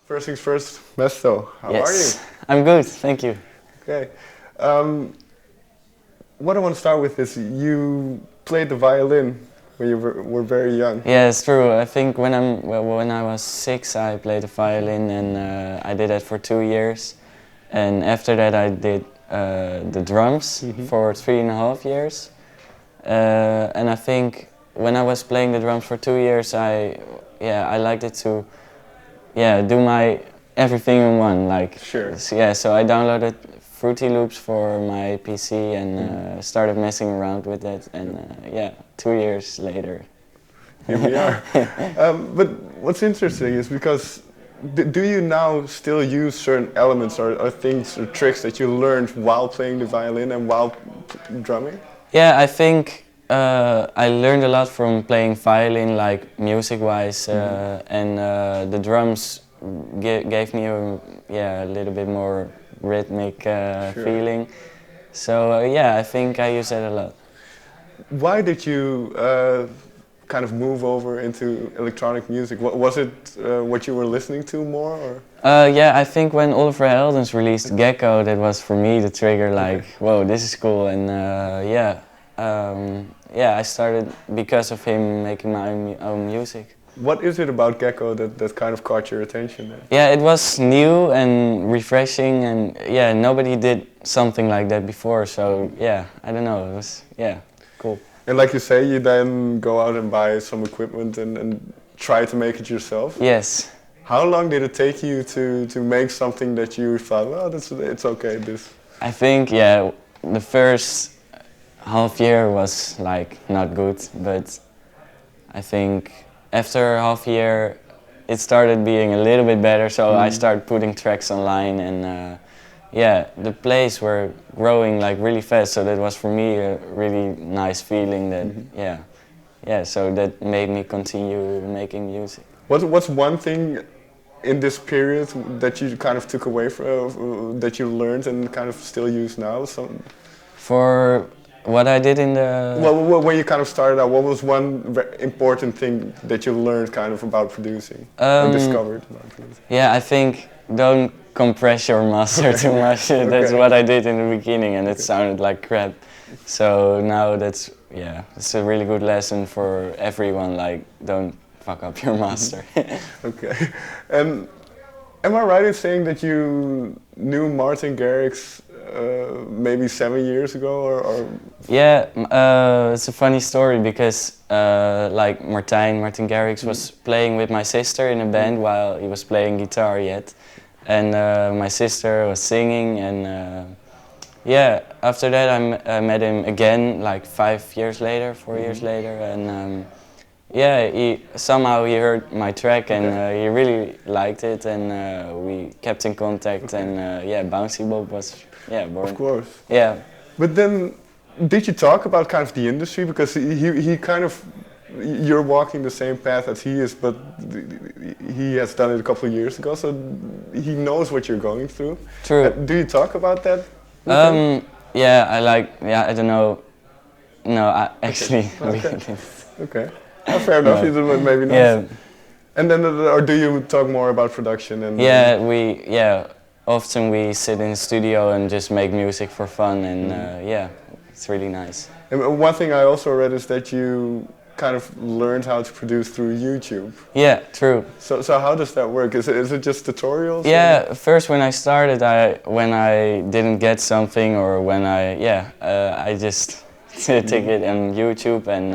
First things first, Mesto, how are you? I'm good, thank you. Okay. What I want to start with is you played the violin when you were very young. Yeah, it's true. I think when I was 6, I played the violin, and I did that for 2 years. And after that, I did the drums for 3.5 years. And I think when I was playing the drums for 2 years, I liked it to do my everything in one. Like, sure. So I downloaded Fruity Loops for my PC and started messing around with it. And 2 years later, here we are. But what's interesting is because do you now still use certain elements or things or tricks that you learned while playing the violin and while drumming? Yeah, I think I learned a lot from playing violin, like music-wise, and the drums gave me a little bit more rhythmic feeling. So I think I use that a lot. Why did you kind of move over into electronic music? Was it what you were listening to more? Or? I think when Oliver Heldens released Gecko, that was for me the trigger, like, whoa, this is cool. And I started because of him making my own music. What is it about Gecko that kind of caught your attention then? Yeah, it was new and refreshing, and nobody did something like that before, so I don't know, it was cool. And like you say, you then go out and buy some equipment and try to make it yourself? Yes. How long did it take you to make something that you thought, well, it's okay, this? I think, the first half year was like not good, but I think after half year it started being a little bit better, so I started putting tracks online, and the plays were growing like really fast, so that was for me a really nice feeling that so that made me continue making music. What's one thing in this period that you kind of took away from, that you learned and kind of still use now? For what I did in the... Well, when you kind of started out, what was one important thing that you learned kind of about producing and discovered about producing? Yeah, I think don't compress your master too much. That's what I did in the beginning, and it sounded like crap. So now it's a really good lesson for everyone, like, don't fuck up your master. Okay. Am I right in saying that you knew Martin Garrix maybe 7 years ago, or? Yeah, it's a funny story because like Martin Garrix was playing with my sister in a band while he was playing guitar yet, and my sister was singing, and after that I met him again like 5 years later, 4 years later, and he heard my track, and he really liked it, and we kept in contact, and Bouncybob was born. Of course. Yeah. But then, did you talk about kind of the industry, because he kind of, you're walking the same path as he is, but he has done it a couple of years ago, so he knows what you're going through. True. Do you talk about that? I don't know. No, actually. Okay. Oh, fair enough. No. Maybe not. Yeah. And then, or do you talk more about production and? Often we sit in the studio and just make music for fun, and it's really nice. And one thing I also read is that you kind of learned how to produce through YouTube. Yeah, true. So how does that work? Is it just tutorials? Yeah, first when I started, when I didn't get something, or when I just took it on YouTube, and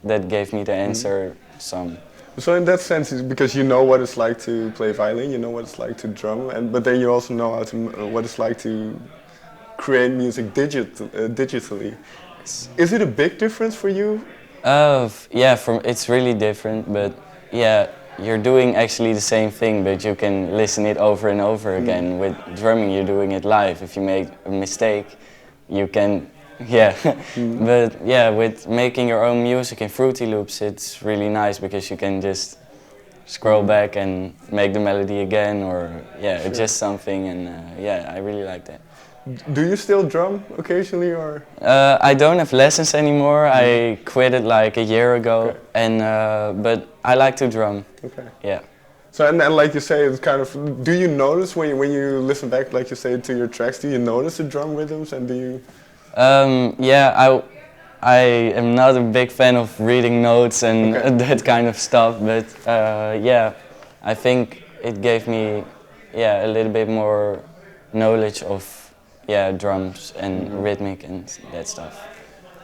that gave me the answer some. So in that sense, it's because you know what it's like to play violin, you know what it's like to drum, but then you also know what it's like to create music digitally. Is it a big difference for you? It's really different, but you're doing actually the same thing, but you can listen it over and over again. With drumming, you're doing it live. If you make a mistake, you can. But with making your own music in Fruity Loops, it's really nice because you can just scroll back and make the melody again, or adjust something, and I really like that. Do you still drum occasionally, or? I don't have lessons anymore. I quit it like a year ago, and but I like to drum. Okay. Yeah. So and like you say, it's kind of. Do you notice when you listen back, like you say, to your tracks? Do you notice the drum rhythms, and do you? Yeah, I am not a big fan of reading notes and that kind of stuff, but yeah, I think it gave me a little bit more knowledge of drums and rhythmic and that stuff.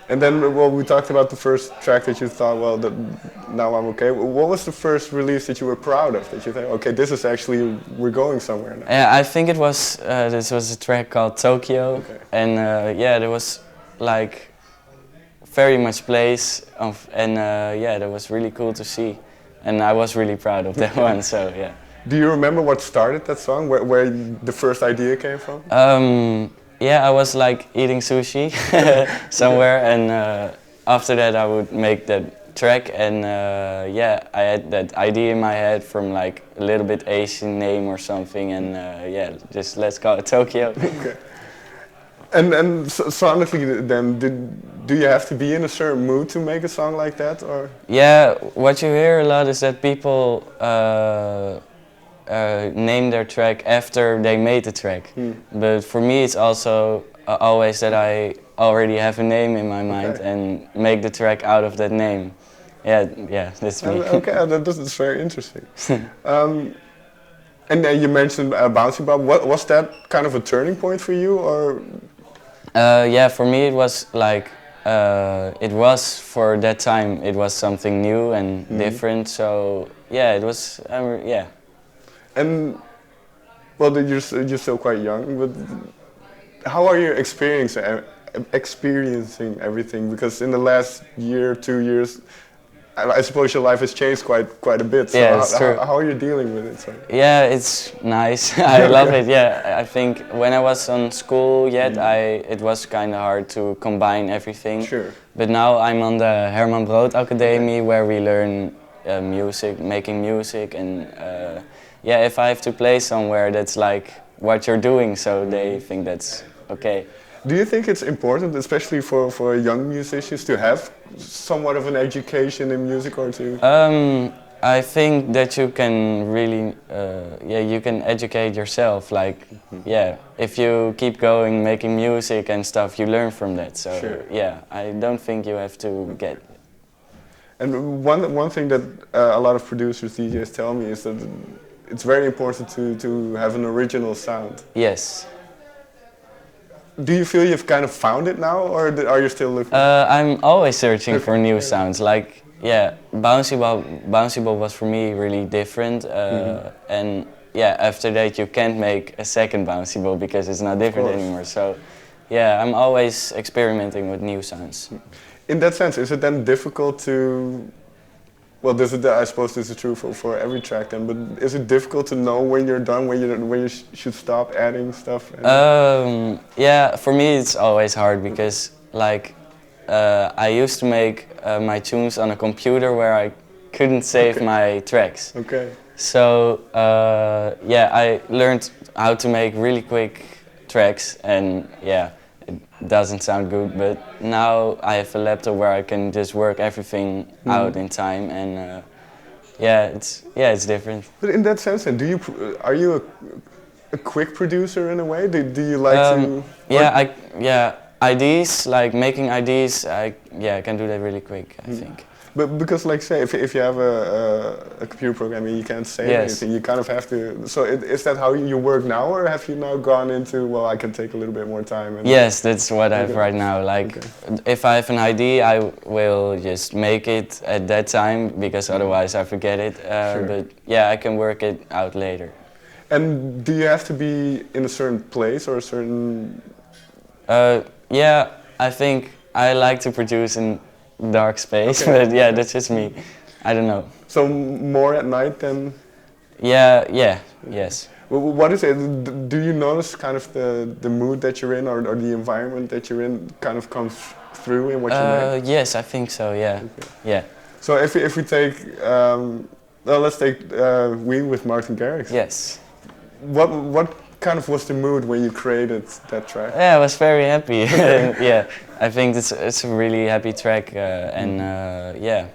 And then, well, we talked about the first track that you thought, well, now I'm okay. What was the first release that you were proud of? That you think, okay, this is actually, we're going somewhere now? Yeah, I think it was, this was a track called Tokyo. Okay. And yeah, there was like very much place, and yeah, that was really cool to see. And I was really proud of that one, so yeah. Do you remember what started that song, where the first idea came from? Yeah, I was like eating sushi somewhere, and after that I would make that track, and yeah, I had that idea in my head from like a little bit Asian name or something, and yeah, just let's call it Tokyo. Okay. And sonically then, do you have to be in a certain mood to make a song like that, or? Yeah, what you hear a lot is that people name their track after they made the track. But for me it's also always that I already have a name in my mind and make the track out of that name. Yeah, that's me. Okay, that's very interesting. And then you mentioned Bouncybob. Was that kind of a turning point for you, or? Yeah, for me it was like, it was for that time, it was something new and different, so yeah, it was, yeah. And well, you're still quite young, but how are you experiencing everything? Because in the last year, 2 years, I suppose your life has changed quite a bit. So yeah, it's true. How are you dealing with it? So? Yeah, it's nice. I love it. Yeah, I think when I was on school it was kind of hard to combine everything. Sure. But now I'm on the Herman Brood Academy where we learn music, making music, and yeah, if I have to play somewhere, that's like what you're doing, so they think that's okay. Do you think it's important, especially for young musicians, to have somewhat of an education in music, or to? I think that you can really, yeah, you can educate yourself. Like, yeah, if you keep going, making music and stuff, you learn from that. So, sure. Yeah, I don't think you have to get. And one thing that a lot of producers, DJs tell me is that it's very important to have an original sound. Yes. Do you feel you've kind of found it now, or are you still looking? I'm always searching for new sounds. Like, yeah, Bouncybob was for me really different, and yeah, after that you can't make a second Bouncybob because it's not different anymore. So, yeah, I'm always experimenting with new sounds. In that sense, is it then difficult to? Well, I suppose this is true for every track then, but is it difficult to know when you're done, when you should stop adding stuff? Yeah, for me it's always hard because like I used to make my tunes on a computer where I couldn't save my tracks. Okay. So yeah, I learned how to make really quick tracks, and yeah, it doesn't sound good, but now I have a laptop where I can just work everything out in time, and yeah, it's different. But in that sense, then, are you a quick producer in a way? Do you like to? Yeah, ideas, like making ideas, I can do that really quick, I think. But because, like, say, if you have a computer program and you can't save anything, you kind of have to. So is that how you work now, or have you now gone into, well, I can take a little bit more time? And yes, that's what I have right now. Like, if I have an idea, I will just make it at that time because otherwise I forget it. But yeah, I can work it out later. And do you have to be in a certain place or a certain? Yeah, I think I like to produce in dark space, but yeah, that's just me. I don't know. So more at night then? Yes. What is it? Do you notice kind of the mood that you're in, or the environment that you're in kind of comes through in what you make? Yes, I think so, yeah. Yeah. So if we take, well, let's take WIEE with Martin Garrix. Yes. What kind of was the mood when you created that track? Yeah, I was very happy. Yeah, I think it's a really happy track, and yeah,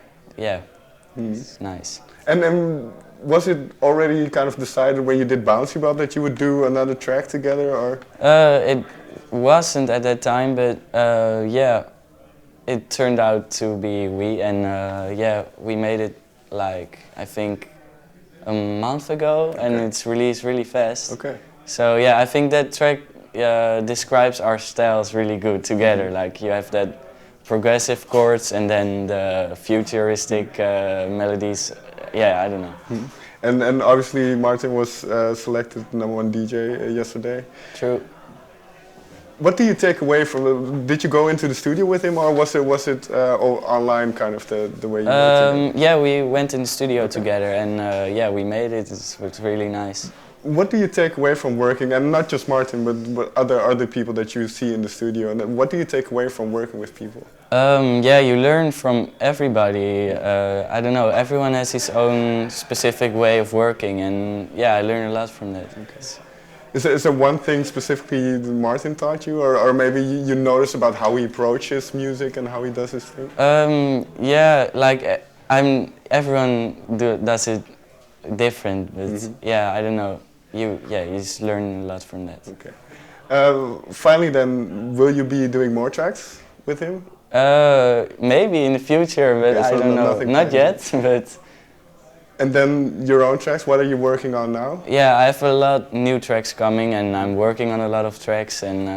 it's nice. And Was it already kind of decided when you did Bouncybob that you would do another track together, or? It wasn't at that time, but yeah, it turned out to be WIEE, and yeah, we made it like I think a month ago, and it's released really fast. Okay. So yeah, I think that track describes our styles really good together. Like you have that progressive chords and then the futuristic melodies. Yeah, I don't know. And obviously Martin was selected #1 DJ yesterday. True. What do you take away from it? Did you go into the studio with him, or was it online kind of the way you worked? Yeah, we went in the studio together, and yeah, we made it. It was really nice. What do you take away from working, and not just Martin, but other people that you see in the studio? And what do you take away from working with people? Yeah, you learn from everybody. I don't know. Everyone has his own specific way of working, and yeah, I learned a lot from that. Okay. Is there one thing specifically that Martin taught you, or maybe you notice about how he approaches music and how he does his thing? Yeah, like everyone does it different, but yeah, I don't know. You just learn a lot from that. Okay. Finally, then, will you be doing more tracks with him? Maybe in the future, but okay, so I don't know. Not yet, but. And then your own tracks, what are you working on now? Yeah, I have a lot new tracks coming, and I'm working on a lot of tracks, and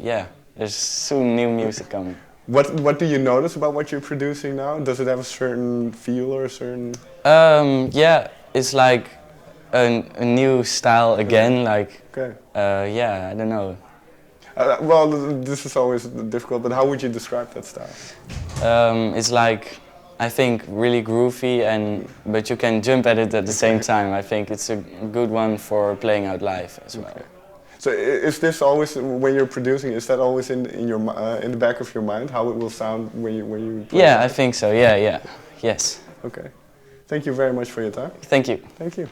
yeah, there's soon new music coming. What do you notice about what you're producing now? Does it have a certain feel or a certain? Yeah, it's like a new style again. Like, okay. Yeah, I don't know. Well, this is always difficult, but how would you describe that style? It's like, I think, really groovy, but you can jump at it at the same time. I think it's a good one for playing out live as well. Okay. So is this always, when you're producing, is that always in the back of your mind, how it will sound when you play? Yeah, I think so. Yeah, yes. Okay. Thank you very much for your time. Thank you. Thank you.